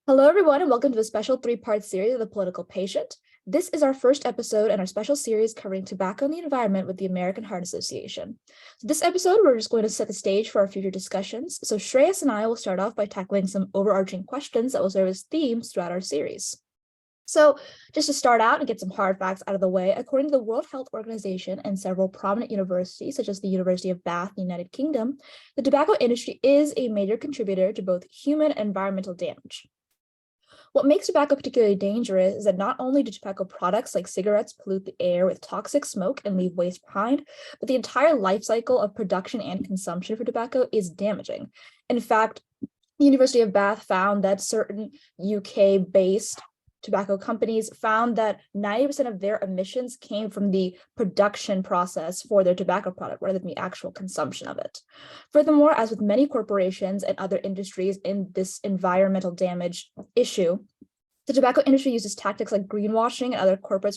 Hello, everyone, and welcome to a special three-part series of The Political Patient. This is our first episode in our special series covering tobacco and the environment with the American Heart Association. So this episode, we're just going to set the stage for our future discussions. So Shreyas and I will start off by tackling some overarching questions that will serve as themes throughout our series. So just to start out and get some hard facts out of the way, according to the World Health Organization and several prominent universities, such as the University of Bath in the United Kingdom, the tobacco industry is a major contributor to both human and environmental damage. What makes tobacco particularly dangerous is that not only do tobacco products like cigarettes pollute the air with toxic smoke and leave waste behind, but the entire life cycle of production and consumption for tobacco is damaging. In fact, the University of Bath found that certain UK-based tobacco companies found that 90% of their emissions came from the production process for their tobacco product rather than the actual consumption of it. Furthermore, as with many corporations and other industries in this environmental damage issue, the tobacco industry uses tactics like greenwashing and other corporate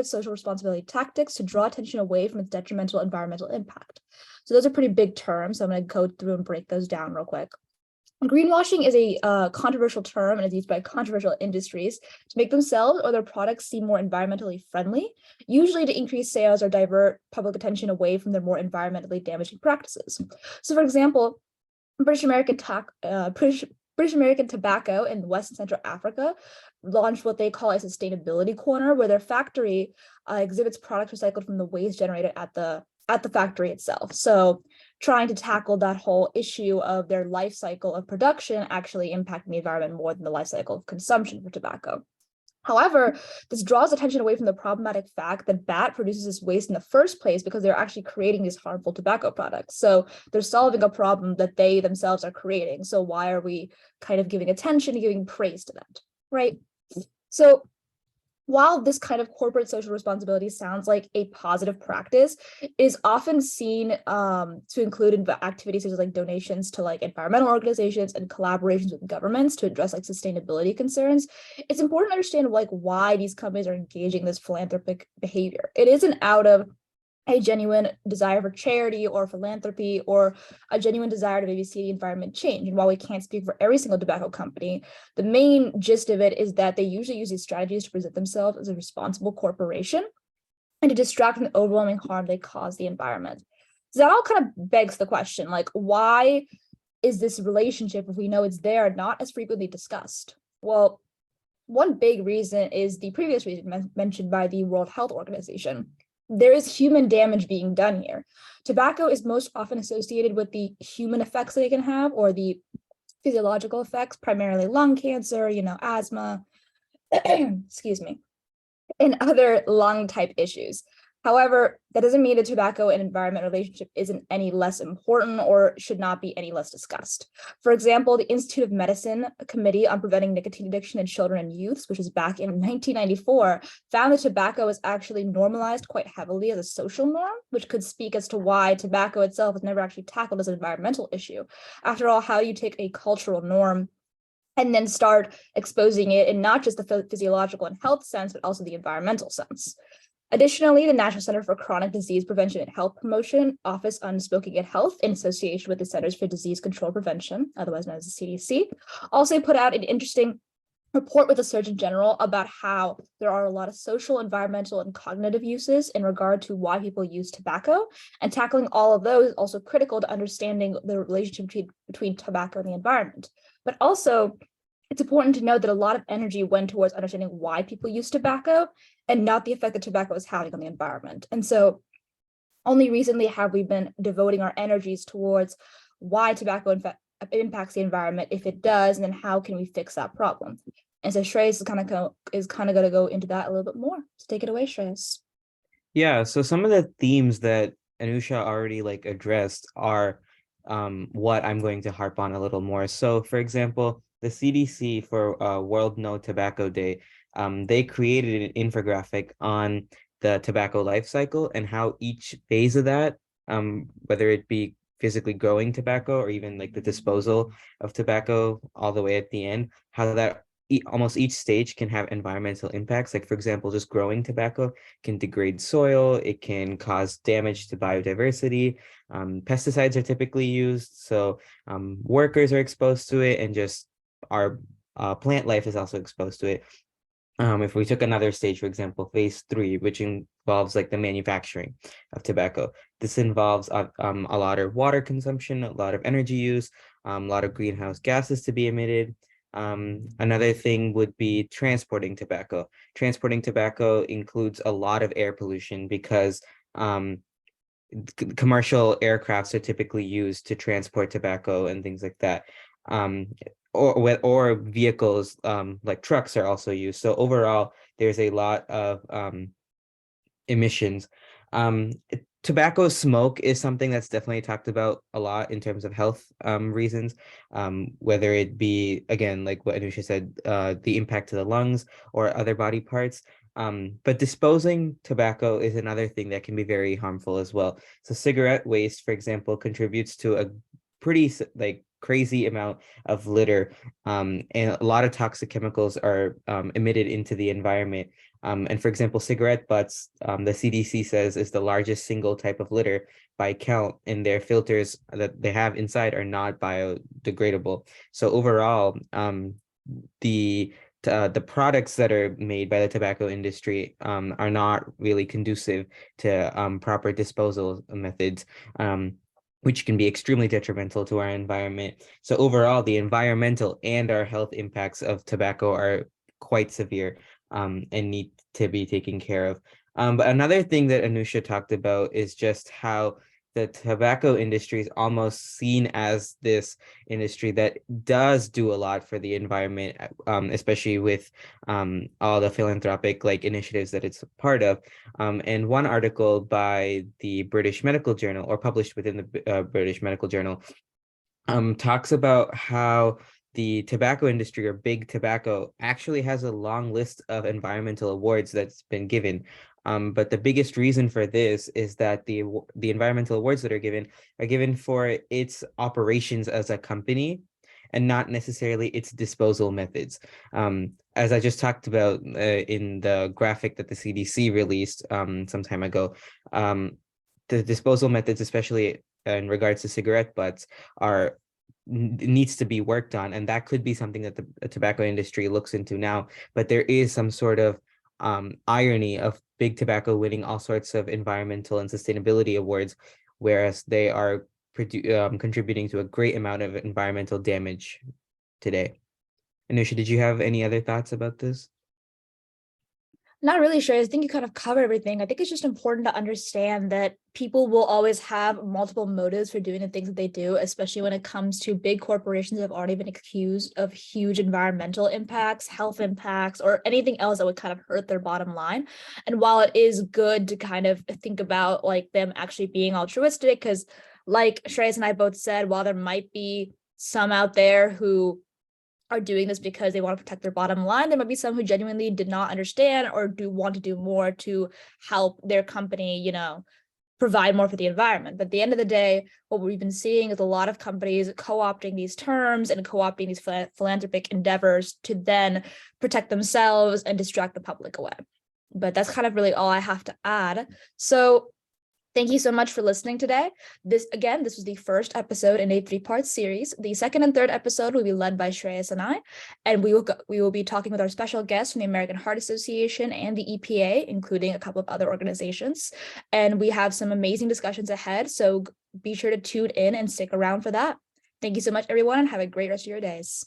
social responsibility tactics to draw attention away from its detrimental environmental impact. So those are pretty big terms. So I'm going to go through and break those down real quick. Greenwashing is a controversial term and is used by controversial industries to make themselves or their products seem more environmentally friendly, usually to increase sales or divert public attention away from their more environmentally damaging practices. So, for example, British American Tobacco in West and Central Africa launched what they call a sustainability corner, where their factory exhibits products recycled from the waste generated at the factory itself. So trying to tackle that whole issue of their life cycle of production actually impacting the environment more than the life cycle of consumption for tobacco. However, this draws attention away from the problematic fact that BAT produces this waste in the first place because they're actually creating these harmful tobacco products. So they're solving a problem that they themselves are creating. So why are we kind of giving attention and giving praise to that, right? So while this kind of corporate social responsibility sounds like a positive practice, it is often seen to include in activities such as like donations to like environmental organizations and collaborations with governments to address like sustainability concerns. It's important to understand like why these companies are engaging this philanthropic behavior. It isn't out of a genuine desire for charity or philanthropy or a genuine desire to maybe see the environment change. And while we can't speak for every single tobacco company, the main gist of it is that they usually use these strategies to present themselves as a responsible corporation and to distract from the overwhelming harm they cause the environment. So that all kind of begs the question, like, why is this relationship, if we know it's there, not as frequently discussed? Well, one big reason is the previous reason mentioned by the World Health Organization. There is human damage being done here. Tobacco is most often associated with the human effects that it can have or the physiological effects, primarily lung cancer, asthma, excuse me, and other lung type issues. However, that doesn't mean the tobacco and environment relationship isn't any less important or should not be any less discussed. For example, the Institute of Medicine Committee on Preventing Nicotine Addiction in Children and Youths, which was back in 1994, found that tobacco is actually normalized quite heavily as a social norm, which could speak as to why tobacco itself was never actually tackled as an environmental issue. After all, how do you take a cultural norm and then start exposing it in not just the physiological and health sense, but also the environmental sense? Additionally, the National Center for Chronic Disease Prevention and Health Promotion Office on Smoking and Health, in association with the Centers for Disease Control Prevention, otherwise known as the CDC, also put out an interesting report with the Surgeon General about how there are a lot of social, environmental, and cognitive uses in regard to why people use tobacco, and tackling all of those is also critical to understanding the relationship between tobacco and the environment. But also, it's important to know that a lot of energy went towards understanding why people use tobacco and not the effect that tobacco is having on the environment. And so only recently have we been devoting our energies towards why tobacco impacts the environment, if it does, and then how can we fix that problem? And so Shreyas is kind of going to go into that a little bit more. So take it away, Shreyas. Yeah, so some of the themes that Anusha already addressed are what I'm going to harp on a little more. So for example, the CDC for World No Tobacco Day, they created an infographic on the tobacco life cycle and how each phase of that, whether it be physically growing tobacco or even the disposal of tobacco all the way at the end, how that almost each stage can have environmental impacts. Like, for example, just growing tobacco can degrade soil, it can cause damage to biodiversity. Pesticides are typically used, so workers are exposed to it, and just our plant life is also exposed to it. If we took another stage, for example, phase 3, which involves like the manufacturing of tobacco, this involves a lot of water consumption, a lot of energy use, a lot of greenhouse gases to be emitted. Another thing would be transporting tobacco. Transporting tobacco includes a lot of air pollution because commercial aircrafts are typically used to transport tobacco and things like that. Um, or vehicles like trucks are also used. So overall, there's a lot of emissions. Tobacco smoke is something that's definitely talked about a lot in terms of health reasons, whether it be, again, like what Anusha said, the impact to the lungs or other body parts. But disposing tobacco is another thing that can be very harmful as well. So cigarette waste, for example, contributes to a pretty like crazy amount of litter, and a lot of toxic chemicals are emitted into the environment. And for example, cigarette butts, the CDC says is the largest single type of litter by count, and their filters that they have inside are not biodegradable. So overall, the products that are made by the tobacco industry are not really conducive to proper disposal methods, which can be extremely detrimental to our environment. So overall, the environmental and our health impacts of tobacco are quite severe, and need to be taken care of. But another thing that Anusha talked about is just how the tobacco industry is almost seen as this industry that does do a lot for the environment, especially with all the philanthropic like initiatives that it's a part of. And one article by the British Medical Journal, or published within the British Medical Journal, talks about how the tobacco industry, or big tobacco, actually has a long list of environmental awards that's been given. But the biggest reason for this is that the environmental awards that are given for its operations as a company, and not necessarily its disposal methods. As I just talked about in the graphic that the CDC released some time ago, the disposal methods, especially in regards to cigarette butts, are needs to be worked on, and that could be something that the tobacco industry looks into now. But there is some sort of irony of big tobacco winning all sorts of environmental and sustainability awards, whereas they are contributing to a great amount of environmental damage today. Anusha, did you have any other thoughts about this? Not really sure. I think you kind of covered everything. I think it's just important to understand that people will always have multiple motives for doing the things that they do, especially when it comes to big corporations that have already been accused of huge environmental impacts, health impacts, or anything else that would kind of hurt their bottom line. And while it is good to kind of think about like them actually being altruistic, because like Shreyas and I both said, while there might be some out there who are doing this because they want to protect their bottom line, there might be some who genuinely did not understand or do want to do more to help their company, provide more for the environment. But at the end of the day, what we've been seeing is a lot of companies co-opting these terms and co-opting these philanthropic endeavors to then protect themselves and distract the public away. But that's kind of really all I have to add. So thank you so much for listening today. This was the first episode in a 3-part series. The second and third episode will be led by Shreyas and I, and we will be talking with our special guests from the American Heart Association and the EPA, including a couple of other organizations. And we have some amazing discussions ahead, so be sure to tune in and stick around for that. Thank you so much, everyone, and have a great rest of your days.